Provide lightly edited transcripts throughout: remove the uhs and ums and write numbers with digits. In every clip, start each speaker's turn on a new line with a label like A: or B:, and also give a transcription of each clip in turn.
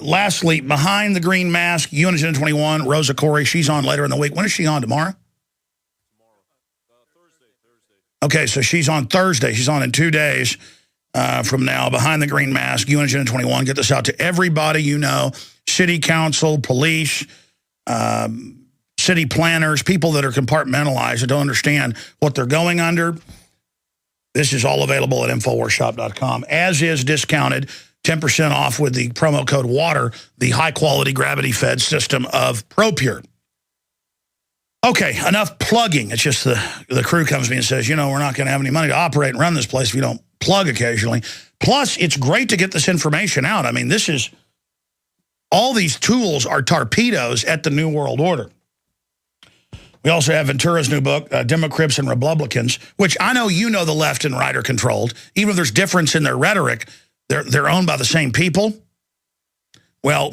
A: Lastly, behind the green mask, Unit 21, Rosa Corey, she's on later in the week. When is she on, tomorrow? Okay, so she's on Thursday. She's on in 2 days from now. Behind the green mask, Unit 21. Get this out to everybody you know, city council, police, city planners, people that are compartmentalized that don't understand what they're going under. This is all available at InfoWarsShop.com, as is discounted 10% off with the promo code WATER, the high-quality gravity-fed system of ProPure. Okay, enough plugging. It's just the crew comes to me and says, you know, we're not going to have any money to operate and run this place if you don't plug occasionally. Plus, it's great to get this information out. I mean, this is, all these tools are torpedoes at the New World Order. We also have Ventura's new book, Democrats and Republicans, which I know you know the left and right are controlled. Even if there's difference in their rhetoric, they're owned by the same people. Well,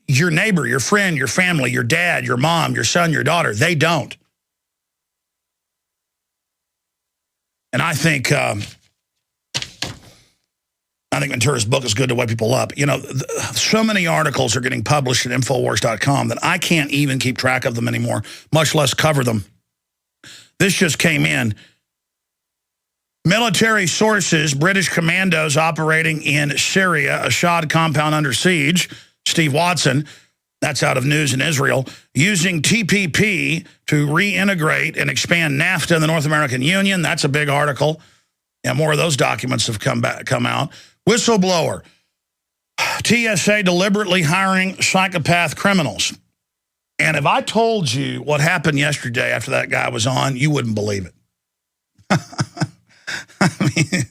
A: your neighbor, your friend, your family, your dad, your mom, your son, your daughter, they don't. And I think Ventura's book is good to wake people up. You know, so many articles are getting published at Infowars.com that I can't even keep track of them anymore, much less cover them. This just came in. Military sources, British commandos operating in Syria, Assad compound under siege. Steve Watson, that's out of News in Israel, using TPP to reintegrate and expand NAFTA in the North American Union. That's a big article. And more of those documents have come out. Whistleblower. TSA deliberately hiring psychopath criminals. And if I told you what happened yesterday after that guy was on, you wouldn't believe it. I mean,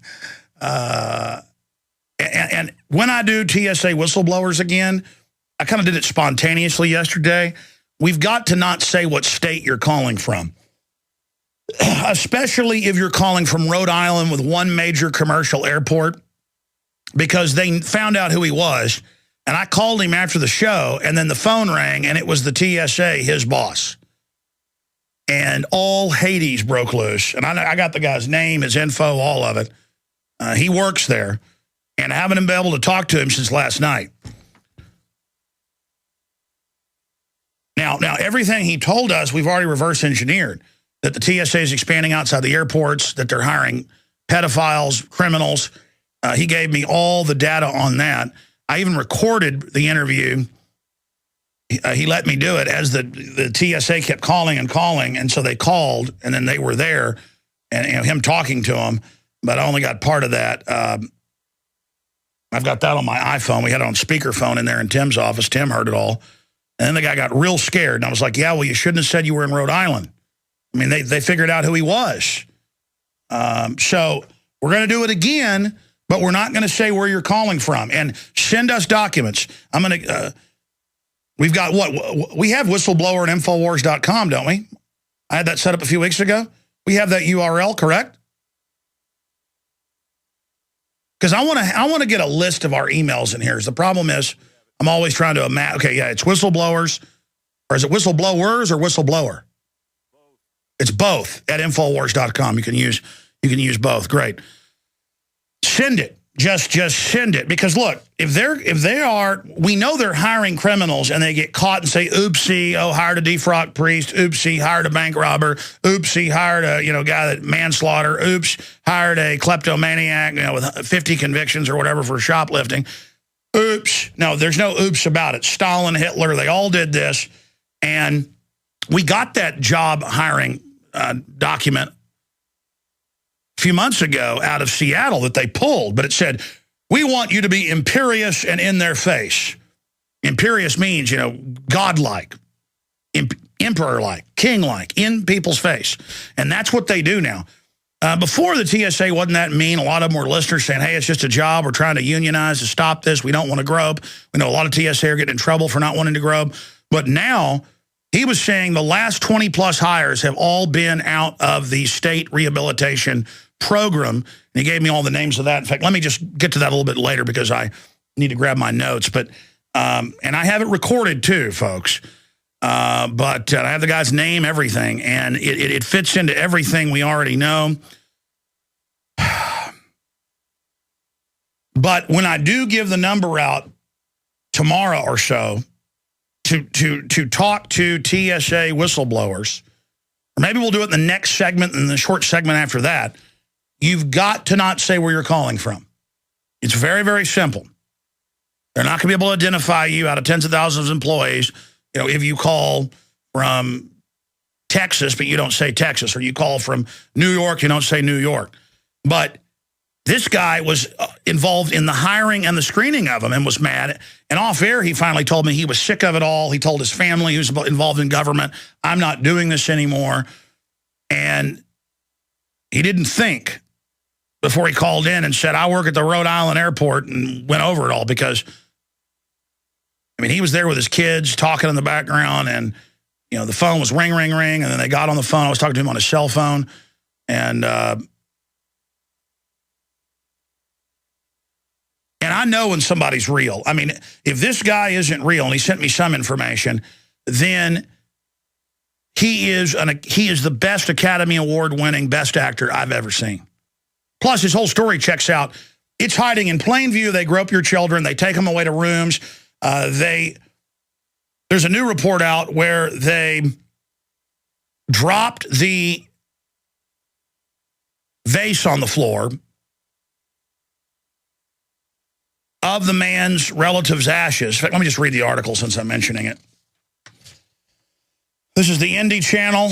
A: and when I do TSA whistleblowers again, I kind of did it spontaneously yesterday. We've got to not say what state you're calling from, especially if you're calling from Rhode Island with one major commercial airport, because they found out who he was. And I called him after the show, and then the phone rang, and it was the TSA, his boss. And all Hades broke loose. And I got the guy's name, his info, all of it. He works there. And I haven't been able to talk to him since last night. Now, everything he told us, we've already reverse engineered. That the TSA is expanding outside the airports, that they're hiring pedophiles, criminals. He gave me all the data on that. I even recorded the interview. He let me do it as the TSA kept calling and calling, and so they called, and then they were there, and him talking to them, but I only got part of that. I've got that on my iPhone. We had it on speakerphone in there in Tim's office. Tim heard it all, and then the guy got real scared, and I was like, yeah, well, you shouldn't have said you were in Rhode Island. I mean, they figured out who he was. So we're going to do it again, but we're not going to say where you're calling from, and send us documents. I'm going to... We've got what? We have whistleblower at Infowars.com, don't we? I had that set up a few weeks ago. We have that URL, correct? Because I want to get a list of our emails in here. The problem is I'm always trying to imagine. Okay, yeah, it's whistleblowers. Or is it whistleblowers or whistleblower? It's both at Infowars.com. You can use both. Great. Send it. Just send it, because look, if they are, we know they're hiring criminals, and they get caught and say, oopsie, oh, hired a defrock priest, oopsie, hired a bank robber, oopsie, hired a guy that manslaughter, oops, hired a kleptomaniac, with 50 convictions or whatever for shoplifting. Oops. No, there's no oops about it. Stalin, Hitler, they all did this, and we got that job hiring document a few months ago out of Seattle that they pulled, but it said, we want you to be imperious and in their face. Imperious means, godlike, emperor-like, king-like, in people's face. And that's what they do now. Before the TSA wasn't that mean. A lot of them were listeners saying, hey, it's just a job. We're trying to unionize to stop this. We don't want to grope. We know a lot of TSA are getting in trouble for not wanting to grope. But now, he was saying the last 20-plus hires have all been out of the state rehabilitation program, and he gave me all the names of that. In fact, let me just get to that a little bit later, because I need to grab my notes. But and I have it recorded too, folks. But I have the guy's name, everything, and it fits into everything we already know. But when I do give the number out tomorrow or so to talk to TSA whistleblowers, or maybe we'll do it in the next segment and the short segment after that, you've got to not say where you're calling from. It's very, very simple. They're not going to be able to identify you out of tens of thousands of employees, you know, if you call from Texas, but you don't say Texas, or you call from New York, you don't say New York. But this guy was involved in the hiring and the screening of him and was mad. And off air, he finally told me he was sick of it all. He told his family he was involved in government, I'm not doing this anymore. And he didn't think before he called in and said, I work at the Rhode Island airport, and went over it all because, I mean, he was there with his kids talking in the background, and, you know, the phone was ring, ring, ring, and then they got on the phone. I was talking to him on his cell phone, and I know when somebody's real. I mean, if this guy isn't real, and he sent me some information, then he is the best Academy Award-winning best actor I've ever seen. Plus, his whole story checks out. It's hiding in plain view. They grope your children. They take them away to rooms. There's a new report out where they dropped the vase on the floor of the man's relative's ashes. In fact, let me just read the article since I'm mentioning it. This is the Indy Channel.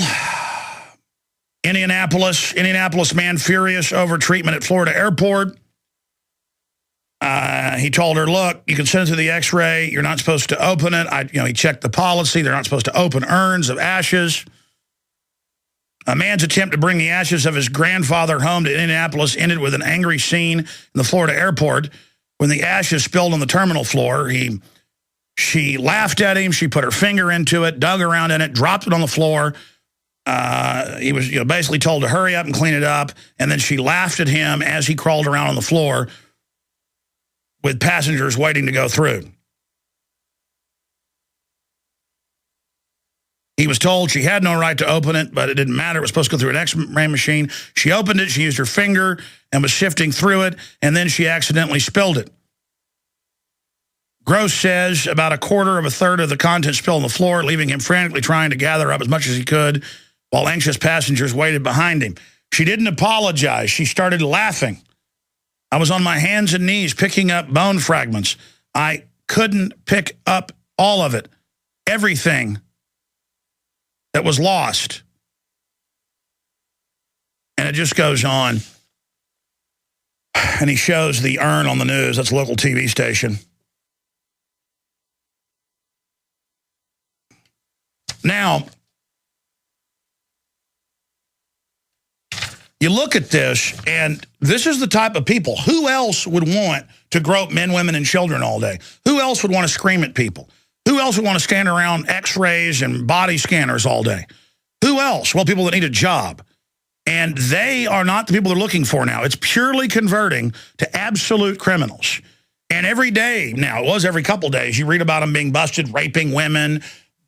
A: Indianapolis man furious over treatment at Florida airport. He told her, look, you can send it to the x-ray. You're not supposed to open it. He checked the policy. They're not supposed to open urns of ashes. A man's attempt to bring the ashes of his grandfather home to Indianapolis ended with an angry scene in the Florida airport. When the ashes spilled on the terminal floor, she laughed at him. She put her finger into it, dug around in it, dropped it on the floor. He was basically told to hurry up and clean it up, and then she laughed at him as he crawled around on the floor with passengers waiting to go through. He was told she had no right to open it, but it didn't matter. It was supposed to go through an X-ray machine. She opened it, she used her finger and was shifting through it, and then she accidentally spilled it. Gross says about a quarter of a third of the contents spilled on the floor, leaving him frantically trying to gather up as much as he could while anxious passengers waited behind him. She didn't apologize. She started laughing. I was on my hands and knees picking up bone fragments. I couldn't pick up all of it, everything that was lost. And it just goes on. And he shows the urn on the news. That's a local TV station. Now, you look at this, and this is the type of people. Who else would want to grope men, women, and children all day? Who else would want to scream at people? Who else would want to stand around x-rays and body scanners all day? Who else? Well, people that need a job. And they are not the people they're looking for now. It's purely converting to absolute criminals. And every day, now it was every couple days, you read about them being busted, raping women,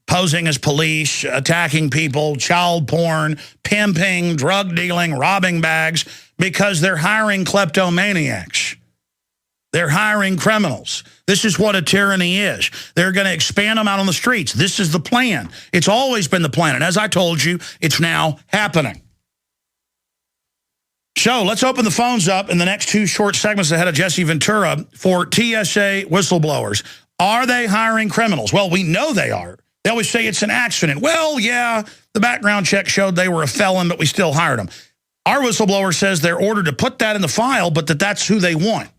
A: posing as police, attacking people, child porn, pimping, drug dealing, robbing bags, because they're hiring kleptomaniacs. They're hiring criminals. This is what a tyranny is. They're going to expand them out on the streets. This is the plan. It's always been the plan. And as I told you, it's now happening. So let's open the phones up in the next two short segments ahead of Jesse Ventura for TSA whistleblowers. Are they hiring criminals? Well, we know they are. They always say it's an accident. Well, yeah, the background check showed they were a felon, but we still hired them. Our whistleblower says they're ordered to put that in the file, but that's who they want.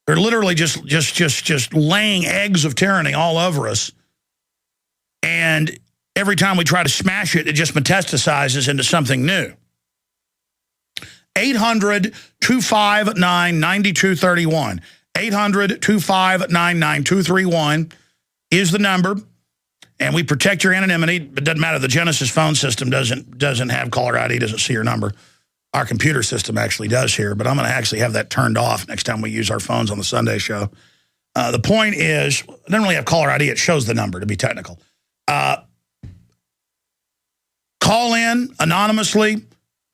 A: They're literally just laying eggs of tyranny all over us. And every time we try to smash it, it just metastasizes into something new. 800-259-9231. 800-259-9231 is the number. And we protect your anonymity. It doesn't matter. The Genesis phone system doesn't have caller ID, doesn't see your number. Our computer system actually does here, but I'm going to actually have that turned off next time we use our phones on the Sunday show. The point is, it doesn't really have caller ID. It shows the number, to be technical. Call in anonymously.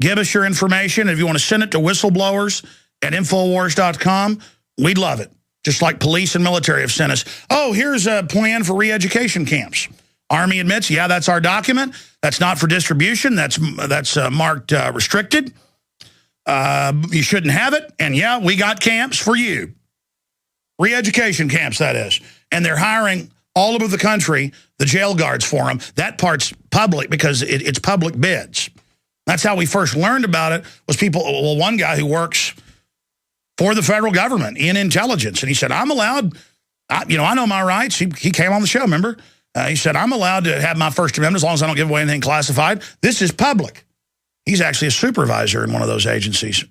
A: Give us your information. If you want to send it to whistleblowers@infowars.com, we'd love it. Just like police and military have sent us, oh, here's a plan for re-education camps. Army admits, yeah, that's our document. That's not for distribution. That's marked restricted. You shouldn't have it. And yeah, we got camps for you. Re-education camps, that is. And they're hiring all over the country the jail guards for them. That part's public because it's public bids. That's how we first learned about it, was people, well, one guy who works for the federal government in intelligence, and he said, I'm allowed, I know my rights. He came on the show, remember? He said, I'm allowed to have my First Amendment as long as I don't give away anything classified. This is public. He's actually a supervisor in one of those agencies.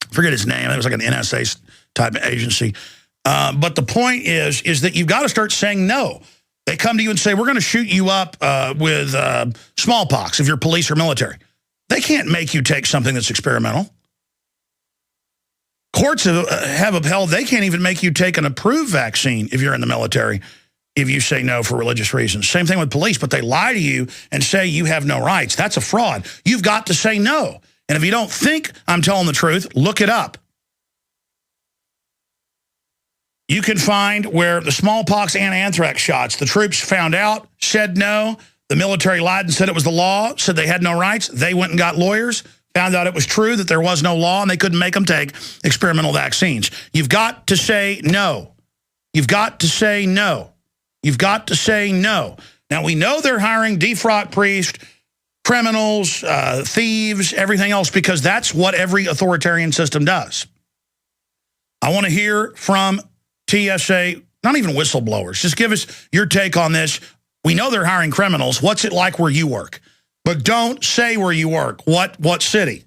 A: I forget his name. It was like an NSA type agency. But the point is that you've got to start saying no. They come to you and say, we're going to shoot you up with smallpox if you're police or military. They can't make you take something that's experimental. Courts have upheld they can't even make you take an approved vaccine if you're in the military if you say no for religious reasons. Same thing with police, but they lie to you and say you have no rights. That's a fraud. You've got to say no. And if you don't think I'm telling the truth, look it up. You can find where the smallpox and anthrax shots, the troops found out, said no. The military lied and said it was the law, said they had no rights. They went and got lawyers, found out it was true, that there was no law, and they couldn't make them take experimental vaccines. You've got to say no. You've got to say no. You've got to say no. Now, we know they're hiring defrock priests, criminals, thieves, everything else, because that's what every authoritarian system does. I want to hear from TSA, not even whistleblowers. Just give us your take on this. We know they're hiring criminals. What's it like where you work? But don't say where you work. What city?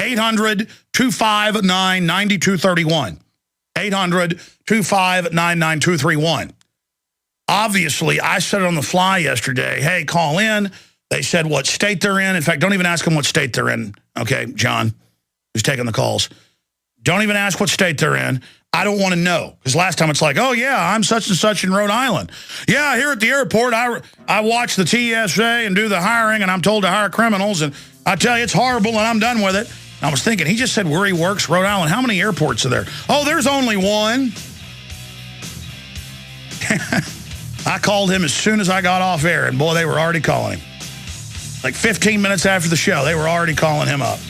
A: 800-259-9231. 800-259-9231. Obviously, I said it on the fly yesterday. Hey, call in. They said what state they're in. In fact, don't even ask them what state they're in. Okay, John, who's taking the calls. Don't even ask what state they're in. I don't want to know. Because last time it's like, oh, yeah, I'm such and such in Rhode Island. Yeah, here at the airport, I watch the TSA and do the hiring, and I'm told to hire criminals. And I tell you, it's horrible, and I'm done with it. And I was thinking, he just said where he works, Rhode Island. How many airports are there? Oh, there's only one. I called him as soon as I got off air, and boy, they were already calling him. Like 15 minutes after the show, they were already calling him up.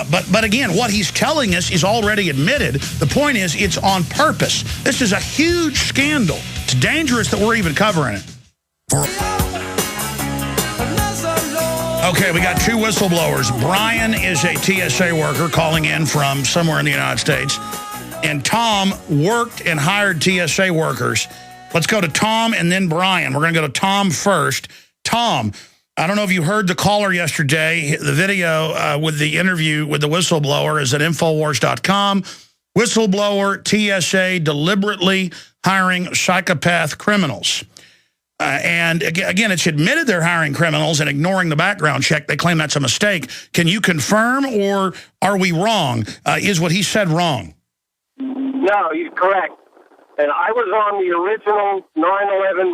A: But again, what he's telling us is already admitted. The point is, it's on purpose. This is a huge scandal. It's dangerous that we're even covering it. Okay, we got two whistleblowers. Brian is a TSA worker calling in from somewhere in the United States. And Tom worked and hired TSA workers. Let's go to Tom and then Brian. We're going to go to Tom first. Tom, I don't know if you heard the caller yesterday. The video with the interview with the whistleblower is at Infowars.com. Whistleblower, TSA deliberately hiring psychopath criminals. And again, it's admitted they're hiring criminals and ignoring the background check. They claim that's a mistake. Can you confirm, or are we wrong? Is what he said wrong?
B: No, you're correct. And I was on the original 9/11